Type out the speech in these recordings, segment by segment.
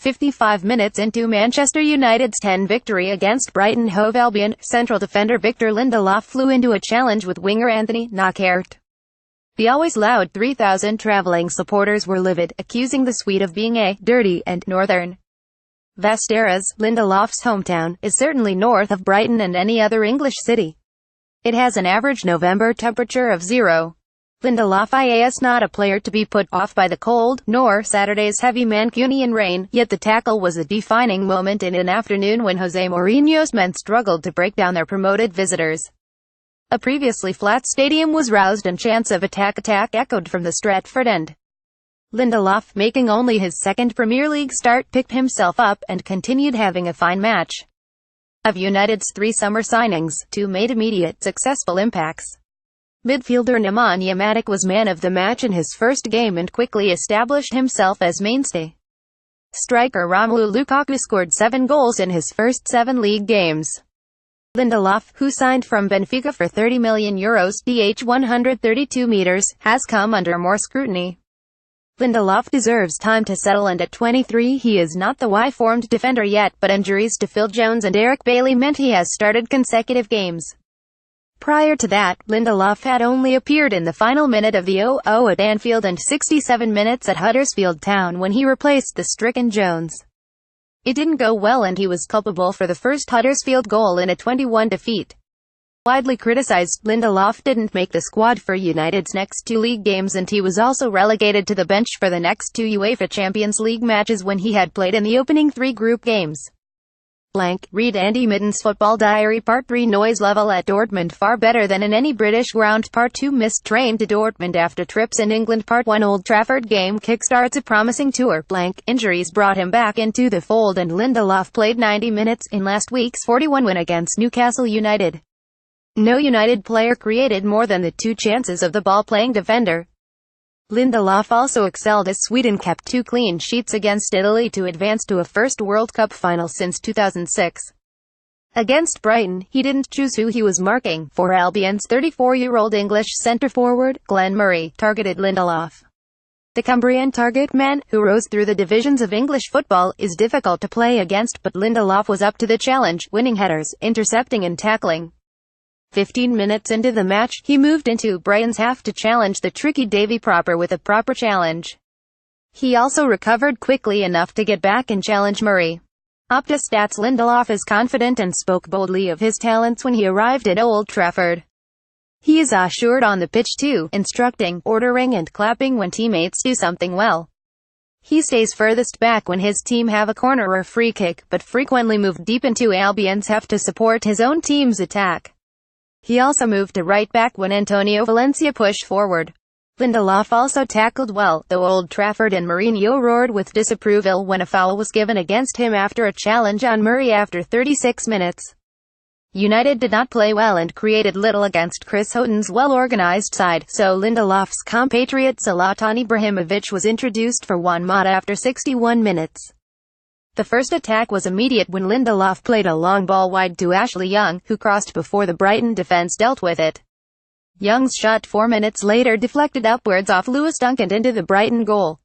55 minutes into Manchester United's 10 victory against Brighton Hove Albion, central defender Victor Lindelof flew into a challenge with winger Anthony Knockaert. The always loud 3,000 travelling supporters were livid, accusing the Swede of being a dirty and northern. Vasteras, Lindelof's hometown, is certainly north of Brighton and any other English city. It has an average November temperature of 0. Lindelof is not a player to be put off by the cold, nor Saturday's heavy Mancunian rain, yet the tackle was a defining moment in an afternoon when Jose Mourinho's men struggled to break down their promoted visitors. A previously flat stadium was roused and chants of attack echoed from the Stratford end. Lindelof, making only his second Premier League start, picked himself up and continued having a fine match. Of United's 3 summer signings, 2 made immediate successful impacts. Midfielder Mancunia was man of the match in his first game and quickly established himself as mainstay. Striker Romelu Lukaku scored 7 goals in his first 7 league games. Lindelof, who signed from Benfica for €30 million (DH 132 meters), has come under more scrutiny. Lindelof deserves time to settle, and at 23 he is not the Y-formed defender yet, but injuries to Phil Jones and Eric Bailly meant he has started consecutive games. Prior to that, Lindelof had only appeared in the final minute of the 0-0 at Anfield and 67 minutes at Huddersfield Town when he replaced the stricken Jones. It didn't go well and he was culpable for the first Huddersfield goal in a 2-1 defeat. Widely criticized, Lindelof didn't make the squad for United's next 2 league games, and he was also relegated to the bench for the next 2 UEFA Champions League matches when he had played in the opening 3 group games. Read Andy Mitten's Football Diary Part 3. Noise level at Dortmund far better than in any British ground. Part 2. Missed train to Dortmund after trips in England. Part 1. Old Trafford game kickstarts a promising tour. Injuries brought him back into the fold, and Lindelof played 90 minutes in last week's 4-1 win against Newcastle United. No United player created more than the 2 chances of the ball-playing defender. Lindelof also excelled as Sweden kept 2 clean sheets against Italy to advance to a first World Cup final since 2006. Against Brighton, he didn't choose who he was marking, for Albion's 34-year-old English centre-forward, Glenn Murray, targeted Lindelof. The Cumbrian target man, who rose through the divisions of English football, is difficult to play against, but Lindelof was up to the challenge, winning headers, intercepting and tackling. 15 minutes into the match, he moved into Brighton's half to challenge the tricky Davy Pröpper with a proper challenge. He also recovered quickly enough to get back and challenge Murray. Opta stats: Lindelof is confident and spoke boldly of his talents when he arrived at Old Trafford. He is assured on the pitch too, instructing, ordering and clapping when teammates do something well. He stays furthest back when his team have a corner or free kick, but frequently moved deep into Albion's half to support his own team's attack. He also moved to right back when Antonio Valencia pushed forward. Lindelof also tackled well, though Old Trafford and Mourinho roared with disapproval when a foul was given against him after a challenge on Murray after 36 minutes. United did not play well and created little against Chris Hughton's well-organized side, so Lindelof's compatriot Zlatan Ibrahimovic was introduced for Juan Mata after 61 minutes. The first attack was immediate when Lindelof played a long ball wide to Ashley Young, who crossed before the Brighton defense dealt with it. Young's shot 4 minutes later deflected upwards off Lewis Dunk and into the Brighton goal.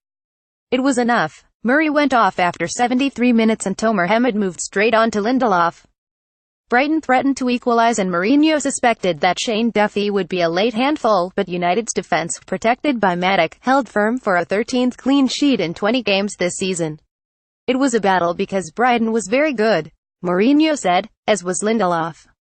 It was enough. Murray went off after 73 minutes and Tomer Hemed moved straight on to Lindelof. Brighton threatened to equalise and Mourinho suspected that Shane Duffy would be a late handful, but United's defence, protected by Matic, held firm for a 13th clean sheet in 20 games this season. It was a battle because Brighton was very good, Mourinho said, as was Lindelof.